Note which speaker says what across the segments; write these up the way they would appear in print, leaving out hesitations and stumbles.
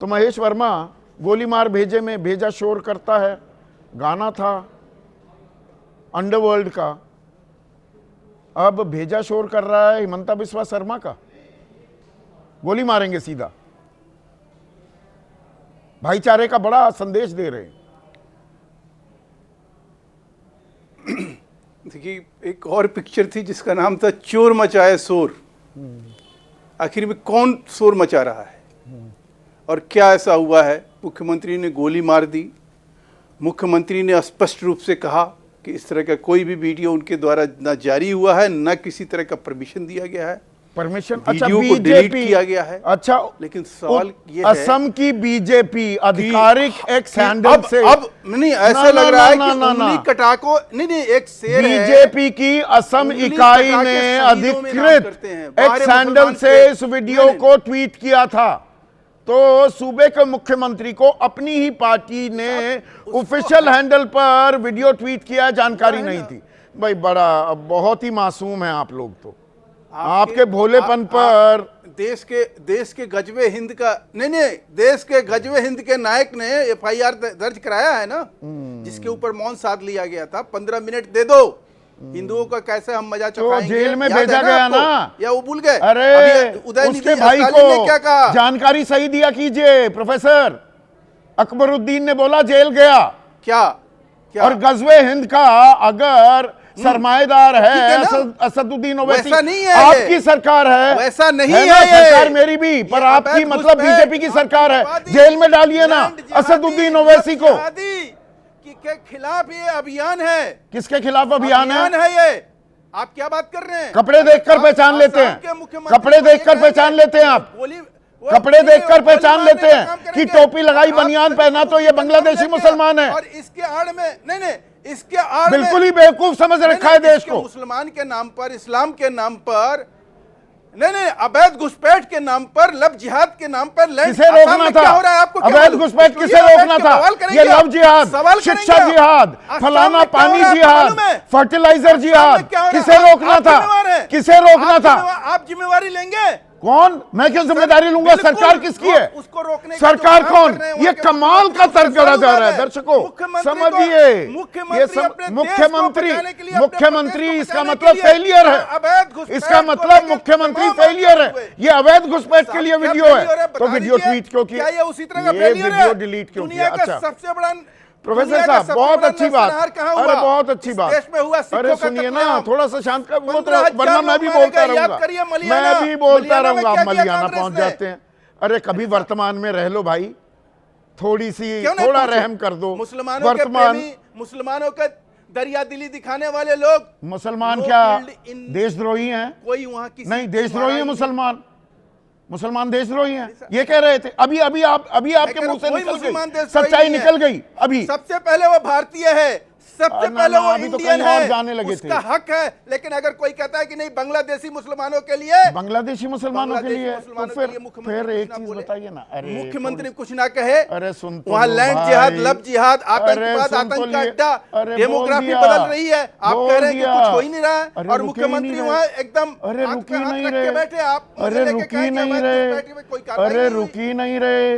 Speaker 1: तो महेश वर्मा गोली मार भेजे में भेजा शोर करता है, गाना था अंडरवर्ल्ड का, अब भेजा शोर कर रहा है हिमंता बिस्वा शर्मा का। गोली मारेंगे सीधा, भाईचारे का बड़ा संदेश दे रहे हैं।
Speaker 2: देखिए, एक और पिक्चर थी जिसका नाम था चोर मचाए शोर। आखिर में कौन शोर मचा रहा है और क्या ऐसा हुआ है? मुख्यमंत्री ने गोली मार दी। मुख्यमंत्री ने स्पष्ट रूप से कहा कि इस तरह का कोई भी वीडियो उनके द्वारा न जारी हुआ है, न किसी तरह का परमिशन दिया गया है।
Speaker 1: परमिशन
Speaker 2: वीडियो को डिलीट किया गया है।
Speaker 1: अच्छा,
Speaker 2: लेकिन सवाल ये है,
Speaker 1: असम की बीजेपी आधिकारिक एक्स हैंडल से
Speaker 2: अब नहीं ऐसा लग रहा है कि उंगली कटा को नहीं एक शेर है।
Speaker 1: बीजेपी की असम इकाई ने अधिकृत एक्स हैंडल से इस वीडियो को ट्वीट किया था, तो सूबे के मुख्यमंत्री को अपनी ही पार्टी ने ऑफिशियल हैंडल पर वीडियो ट्वीट किया, जानकारी नहीं थी। भाई बड़ा बहुत ही मासूम है आप लोग, तो आपके भोलेपन पर
Speaker 2: देश के गजबे हिंद का नहीं देश के गजबे हिंद के नायक ने एफआईआर दर्ज कराया है ना, जिसके ऊपर मौन साध लिया गया था। 15 मिनट दे दो, हिंदुओं का कैसे हम मजा चखाएंगे।
Speaker 1: तो जेल में भेजा गया ना,
Speaker 2: या वो भूल गए?
Speaker 1: अरे उसके भाई को
Speaker 2: क्या कहा?
Speaker 1: जानकारी सही दिया कीजिए। प्रोफेसर अकबरुद्दीन ने बोला जेल गया क्या? और गजवे हिंद का अगर सरमाएदार है असदुद्दीन ओवैसी, आपकी सरकार है, वैसा नहीं है सरकार मेरी भी, पर आपकी मतलब बीजेपी की सरकार है। जेल में डालिए ना असदुद्दीन ओवैसी को।
Speaker 2: के खिलाफ ये अभियान है।
Speaker 1: किसके खिलाफ अभियान
Speaker 2: है ये? आप क्या बात कर रहे हैं?
Speaker 1: कपड़े देखकर पहचान लेते हैं, कपड़े देखकर पहचान लेते हैं आप, कपड़े देखकर पहचान लेते हैं कि टोपी लगाई बनियान पहना तो ये बांग्लादेशी मुसलमान है।
Speaker 2: और इसके आड़ में नहीं इसके आड़
Speaker 1: बिल्कुल ही बेवकूफ समझ रखा है देश को।
Speaker 2: मुसलमान के नाम पर, इस्लाम के नाम पर, नहीं अवैध घुसपैठ के नाम पर, लव जिहाद के नाम पर
Speaker 1: किसे रोकना था? अवैध घुसपैठ किसे रोकना था? ये लव जिहाद, शिक्षा जिहाद, फलाना पानी जिहाद, फर्टिलाइजर जिहाद, किसे रोकना था? किसे रोकना था?
Speaker 2: आप जिम्मेवारी लेंगे?
Speaker 1: कौन? मैं क्यों जिम्मेदारी लूंगा? सरकार किसकी है?
Speaker 2: उसको रोकने
Speaker 1: सरकार कौन? ये कमाल का तर्क गढ़ा जा रहा है दर्शकों, समझिए। मुख्यमंत्री इसका मतलब फेलियर है, इसका मतलब मुख्यमंत्री फेलियर है। ये अवैध घुसपैठ के लिए वीडियो है, तो वीडियो ट्वीट क्यों किया? ये वीडियो डिलीट क्यों किया? अच्छा
Speaker 2: सबसे बड़ा
Speaker 1: प्रोफेसर साहब, बहुत अच्छी बात, अरे बहुत अच्छी बात। अरे सुनिए ना, थोड़ा सा शांत कर, वो तो वरना मैं भी बोलता रहूंगा, मैं भी बोलता रहूंगा। आप मलियाना पहुंच जाते हैं। अरे कभी वर्तमान में रह लो भाई, थोड़ी सी थोड़ा रहम कर दो।
Speaker 2: मुसलमानों का दरिया दिली दिखाने वाले लोग,
Speaker 1: मुसलमान क्या देशद्रोही हैं?
Speaker 2: कोई वहां की
Speaker 1: नहीं, देशद्रोही है मुसलमान देशद्रोही हैं, ये कह रहे थे। अभी आपके मुंह से निकल गई, सच्चाई निकल गई। अभी
Speaker 2: सबसे पहले वो भारतीय है, सबसे पहले वो इंडियन है,
Speaker 1: जाने लगे थे,
Speaker 2: उसका हक है। लेकिन अगर कोई कहता है कि नहीं बांग्लादेशी मुसलमानों के लिए,
Speaker 1: बांग्लादेशी मुसलमानों के लिए, तो फिर एक चीज बताइए ना। अरे
Speaker 2: मुख्यमंत्री कुछ ना कहे,
Speaker 1: अरे सुन,
Speaker 2: वहाँ लैंड जिहाद, लव जिहाद, आतंकवाद, आतंक का अड्डा, डेमोग्राफी बदल रही है। आप कह रहे हैं कि कुछ हो ही नहीं रहा है, और मुख्यमंत्री वहाँ एकदम
Speaker 1: अरे रुकी नहीं रहे,
Speaker 2: बैठे। आप
Speaker 1: अरे रुकी नहीं रहे, अरे रुकी नहीं रहे,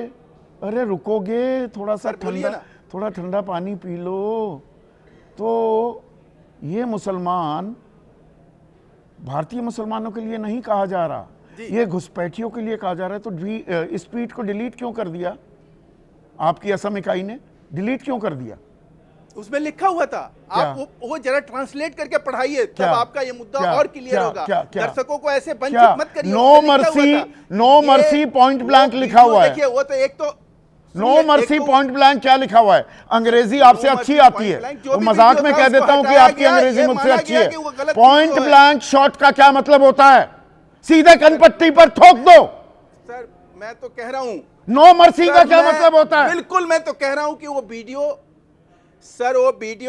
Speaker 1: अरे रुकोगे? थोड़ा सा ठंडा, थोड़ा ठंडा पानी पी लो। तो ये मुसलमान भारतीय मुसलमानों के लिए नहीं कहा जा रहा, ये घुसपैठियों के लिए कहा जा रहा है। तो इस ट्वीट को डिलीट क्यों कर दिया? आपकी असम इकाई ने डिलीट क्यों कर दिया?
Speaker 2: उसमें लिखा हुआ था, आप वो जरा ट्रांसलेट करके पढ़ाइए, तब आपका ये मुद्दा और क्लियर होगा। दर्शकों को ऐसे वंचित मत करिए।
Speaker 1: नो मर्सी पॉइंट ब्लैंक लिखा हुआ है।
Speaker 2: देखिए वो तो एक तो
Speaker 1: नो मर्सी पॉइंट ब्लैंक क्या लिखा हुआ है? अंग्रेजी आपसे अच्छी आती है, वो मजाक में कह देता हूं कि आपकी अंग्रेजी मुझसे अच्छी है। पॉइंट ब्लैंक शॉट का क्या मतलब होता है? सीधे कनपट्टी पर ठोक दो।
Speaker 2: सर मैं तो कह रहा हूं
Speaker 1: नो मर्सी का क्या मतलब होता है?
Speaker 2: बिल्कुल, मैं तो कह रहा हूं कि वो वीडियो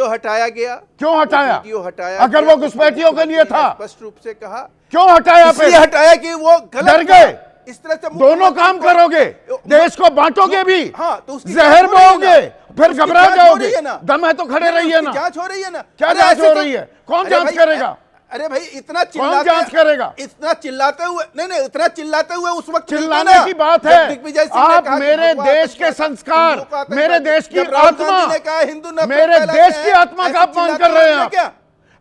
Speaker 2: हटाया गया।
Speaker 1: क्यों हटाया?
Speaker 2: वीडियो हटाया
Speaker 1: अगर वो घुसपैठियों के लिए था,
Speaker 2: स्पष्ट रूप से कहा।
Speaker 1: क्यों हटाया?
Speaker 2: इसलिए हटाया कि वो गलत
Speaker 1: डर गए।
Speaker 2: इस तरह से
Speaker 1: दोनों काम करोगे, देश को बांटोगे भी,
Speaker 2: हाँ, तो
Speaker 1: जहर बोओगे, फिर घबरा जाओगे। दम है तो खड़े रहिए ना।
Speaker 2: जांच हो रही है ना?
Speaker 1: क्या जांच हो रही है? कौन जांच करेगा?
Speaker 2: अरे भाई इतना
Speaker 1: कौन जांच करेगा?
Speaker 2: इतना चिल्लाते हुए नहीं, इतना चिल्लाते हुए उस वक्त
Speaker 1: चिल्लाने की बात है। आप मेरे देश के संस्कार, मेरे देश की आत्मा, मेरे देश की आत्मा का अपमान कर रहे हैं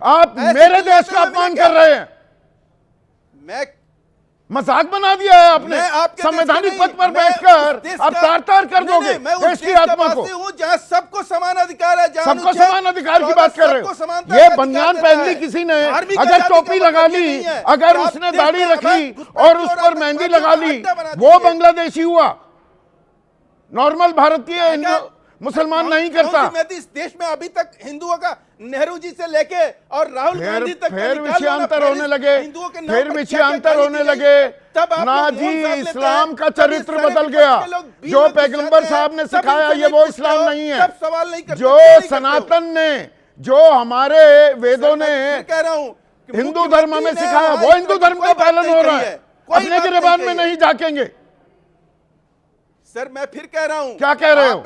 Speaker 1: आप मेरे देश का अपमान कर रहे हैं।
Speaker 2: मैं
Speaker 1: मजाक बना दिया है आपने। संवैधानिक पद पर बैठकर आप तार-तार कर दोगे देश की आत्मा को।
Speaker 2: जहां सबको समान अधिकार है,
Speaker 1: सबको समान अधिकार की बात कर रहे हो। ये बनियान पहन ली किसी ने, अगर टोपी लगा ली, अगर उसने दाढ़ी रखी और उस पर मेहंदी लगा ली, वो बांग्लादेशी हुआ। नॉर्मल भारतीय मुसलमान नहीं करता।
Speaker 2: मैं इस देश में अभी तक हिंदुओं का नेहरू जी से लेके और राहुल गांधी तक
Speaker 1: फिर विषयांतर होने लगे, फिर विषयांतर होने लगे। ना जी, इस्लाम का चरित्र बदल गया। जो पैगंबर साहब ने सिखाया ये वो इस्लाम नहीं है।
Speaker 2: सवाल नहीं
Speaker 1: जो सनातन ने, जो हमारे वेदों ने
Speaker 2: कह रहा हूं
Speaker 1: हिंदू धर्म में सिखाया, वो हिंदू धर्म का पालन हो रहा है। अपने गिरबान में नहीं झाकेंगे।
Speaker 2: सर मैं फिर कह रहा हूं,
Speaker 1: क्या कह रहे हो?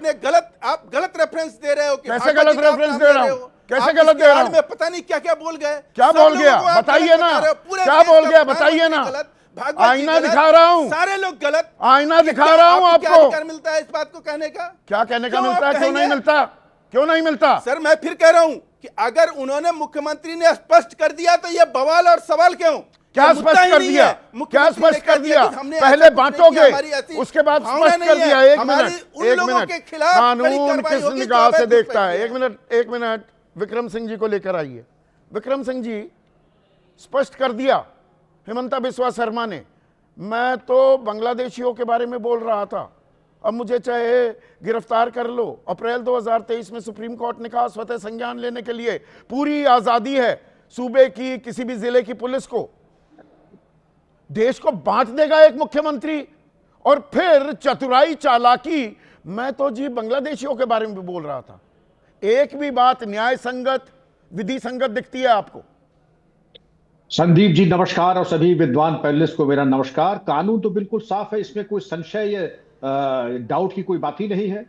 Speaker 2: आप गलत रेफरेंस दे रहे हो।
Speaker 1: कैसे गलत रेफरेंस दे रहा हूं? कैसे गलत दे रहा हूं?
Speaker 2: पता नहीं क्या क्या बोल गए।
Speaker 1: क्या बोल गया बताइए ना, क्या बोल गया बताइए ना। आईना दिखा रहा हूं,
Speaker 2: सारे लोग गलत।
Speaker 1: आईना दिखा रहा हूं आपको।
Speaker 2: अधिकार मिलता है इस बात को कहने का? क्या
Speaker 1: कहने का मिलता है? क्यों नहीं मिलता? क्यों नहीं मिलता?
Speaker 2: सर मैं फिर कह रहा हूं कि अगर उन्होंने, मुख्यमंत्री ने स्पष्ट कर दिया तो ये बवाल और सवाल क्यों?
Speaker 1: क्या स्पष्ट कर दिया? क्या स्पष्ट कर दिया? पहले बांटोगे, उसके बाद स्पष्ट कर दिया। एक मिनट, कानून किस निगाह से देखता है? एक मिनट, विक्रम सिंह जी को लेकर आइए। विक्रम सिंह जी, स्पष्ट कर दिया हिमंता बिस्वा शर्मा ने। मैं तो बांग्लादेशियों के बारे में बोल रहा था, अब मुझे चाहे गिरफ्तार कर लो। अप्रैल 2023 में सुप्रीम कोर्ट ने कहा स्वतः संज्ञान लेने के लिए पूरी आजादी है सूबे की, किसी भी जिले की पुलिस को। देश को बांट देगा एक मुख्यमंत्री, और फिर चतुराई चालाकी। मैं तो जी बांग्लादेशियों के बारे में भी बोल रहा था। एक भी बात न्याय संगत, विधि संगत दिखती है आपको?
Speaker 3: संदीप जी नमस्कार, और सभी विद्वान पैनलिस्ट को मेरा नमस्कार। कानून तो बिल्कुल साफ है, इसमें कोई संशय या डाउट की कोई बात ही नहीं है।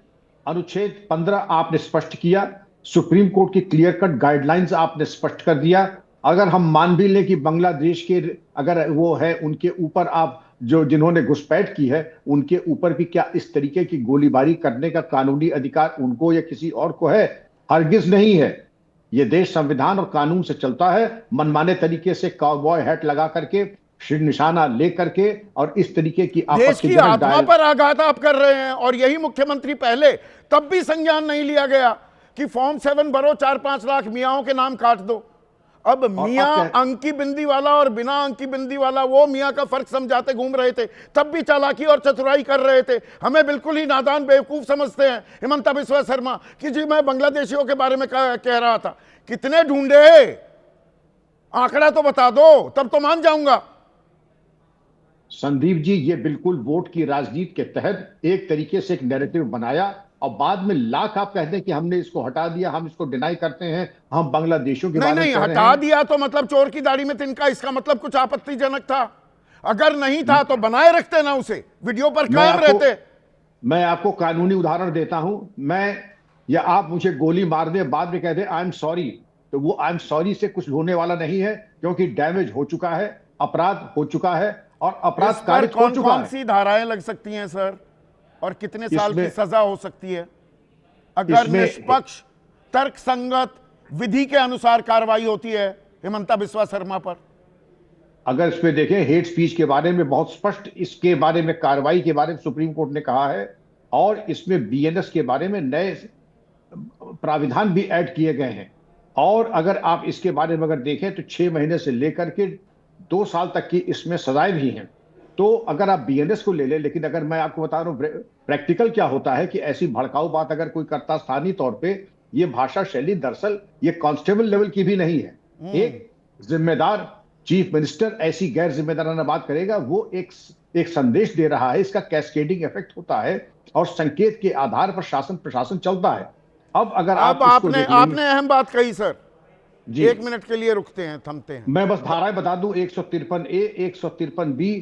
Speaker 3: अनुच्छेद 15 आपने स्पष्ट किया, सुप्रीम कोर्ट की क्लियर कट गाइडलाइंस आपने स्पष्ट कर दिया। अगर हम मान भी लें कि बांग्लादेश के अगर वो है, उनके ऊपर आप जो जिन्होंने घुसपैठ की है उनके ऊपर भी क्या इस तरीके की गोलीबारी करने का कानूनी अधिकार उनको या किसी और को है? हरगिज नहीं है। ये देश संविधान और कानून से चलता है। मनमाने तरीके से काउबॉय हैट लगा करके, निशाना ले करके और इस तरीके की
Speaker 1: देश की आत्मा पर आघात आप कर रहे हैं। और यही मुख्यमंत्री पहले, तब भी संज्ञान नहीं लिया गया कि फॉर्म 7 भरो, 4-5 लाख मियाओं के नाम काट दो। अब मियां अंकी बिंदी वाला और बिना अंकी बिंदी वाला, वो मियां का फर्क समझाते घूम रहे थे, तब भी चालाकी और चतुराई कर रहे थे। हमें बिल्कुल ही नादान बेवकूफ समझते हैं हिमंता बिस्वा शर्मा कि जी मैं बांग्लादेशियों के बारे में कह रहा था। कितने ढूंढे? आंकड़ा तो बता दो, तब तो मान जाऊंगा।
Speaker 3: संदीप जी, ये बिल्कुल वोट की राजनीति के तहत एक तरीके से एक नैरेटिव बनाया, और बाद में लाख आप कहते हैं कि हमने इसको हटा दिया, हम इसको डिनाई करते हैं, हम बांग्लादेशियों के बारे में
Speaker 1: नहीं, हटा दिया तो मतलब चोर की दाढ़ी में तिनका, इसका मतलब कुछ आपत्तिजनक था। अगर नहीं था तो बनाए रखते ना, उसे वीडियो पर कायम रहते।
Speaker 3: मैं आपको कानूनी उदाहरण देता हूं। मैं या आप मुझे गोली मार दे, बाद में कह दे आई एम सॉरी, तो वो आई एम सॉरी से कुछ होने वाला नहीं है, क्योंकि डैमेज हो चुका है, अपराध हो चुका है, और अपराध कारित हो चुका है।
Speaker 1: कौन सी धाराएं लग सकती हैं सर, और कितने साल की सजा हो सकती है अगर निष्पक्ष, तर्कसंगत, विधि के अनुसार कार्रवाई होती है हिमंता बिस्वा शर्मा पर?
Speaker 3: अगर इस पे देखें, हेट स्पीच के बारे में बहुत स्पष्ट इसके बारे में कार्रवाई के बारे में सुप्रीम कोर्ट ने कहा है, और इसमें बीएनएस के बारे में नए प्राविधान भी ऐड किए गए हैं। और अगर आप इसके बारे में अगर देखें तो 6 महीने से लेकर के 2 साल तक की इसमें सजाएं भी हैं। तो अगर आप बीएनएस को ले लें, लेकिन अगर मैं आपको बता रहा हूं प्रैक्टिकल क्या होता है कि ऐसी भड़काऊ बात अगर कोई करता स्थानीय तौर पे, ये भाषा शैली दरअसल ये कांस्टेबल लेवल की भी नहीं है। एक जिम्मेदार चीफ मिनिस्टर ऐसी गैर जिम्मेदाराना बात करेगा, वो एक संदेश दे रहा है, इसका कैस्केडिंग इफेक्ट होता है और संकेत के आधार पर शासन प्रशासन चलता है। अब अगर
Speaker 1: आपने अहम बात कही सर, 1 मिनट के लिए रुकते हैं, थमते हैं।
Speaker 3: मैं बस धाराएं बता दूं, 153A, 153B,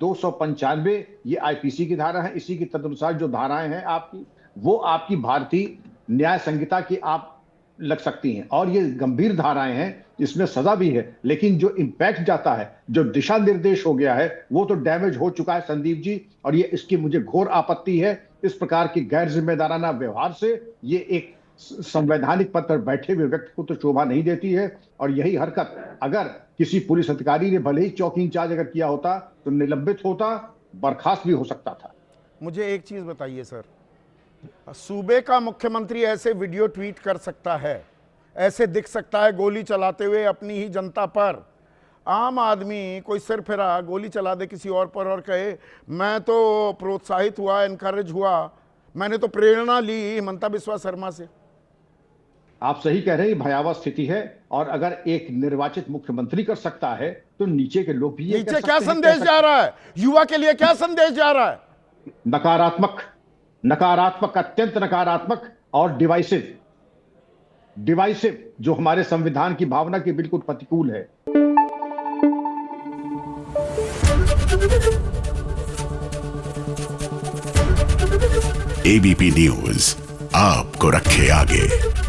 Speaker 3: 295 ये आईपीसी की धारा है। इसी की तदनुसार जो धाराएं हैं आपकी, वो आपकी भारतीय न्याय संहिता की आप लग सकती हैं और ये गंभीर धाराएं हैं, इसमें सजा भी है, लेकिन जो इम्पैक्ट जाता है, जो दिशा निर्देश हो गया है, वो तो डैमेज हो चुका है संदीप जी। और ये इसकी मुझे घोर आपत्ति है। इस प्रकार की गैर जिम्मेदाराना व्यवहार से ये एक संवैधानिक पद पर बैठे हुए व्यक्ति को तो शोभा नहीं देती है। और यही हरकत अगर किसी पुलिस अधिकारी ने भले ही चौकी इंचार्ज अगर किया होता तो निलंबित होता, बर्खास्त भी हो सकता था।
Speaker 1: मुझे एक चीज बताइए सर, सूबे का मुख्यमंत्री ऐसे वीडियो ट्वीट कर सकता है, ऐसे दिख सकता है गोली चलाते हुए अपनी ही जनता पर? आम आदमी कोई सिर फिरा गोली चला दे किसी और पर और कहे मैं तो प्रोत्साहित हुआ, एनकरेज हुआ, मैंने तो प्रेरणा ली हिमंता बिस्वा शर्मा से।
Speaker 3: आप सही कह रहे हैं, भयावह स्थिति है। और अगर एक निर्वाचित मुख्यमंत्री कर सकता है तो नीचे के लोग भी ये
Speaker 1: नीचे
Speaker 3: कर
Speaker 1: क्या
Speaker 3: सकते हैं।
Speaker 1: संदेश जा रहा है युवा के लिए? क्या संदेश जा रहा है?
Speaker 3: नकारात्मक, नकारात्मक, अत्यंत नकारात्मक और डिवाइसिव, जो हमारे संविधान की भावना के बिल्कुल प्रतिकूल है।
Speaker 4: एबीपी न्यूज आपको रखे आगे।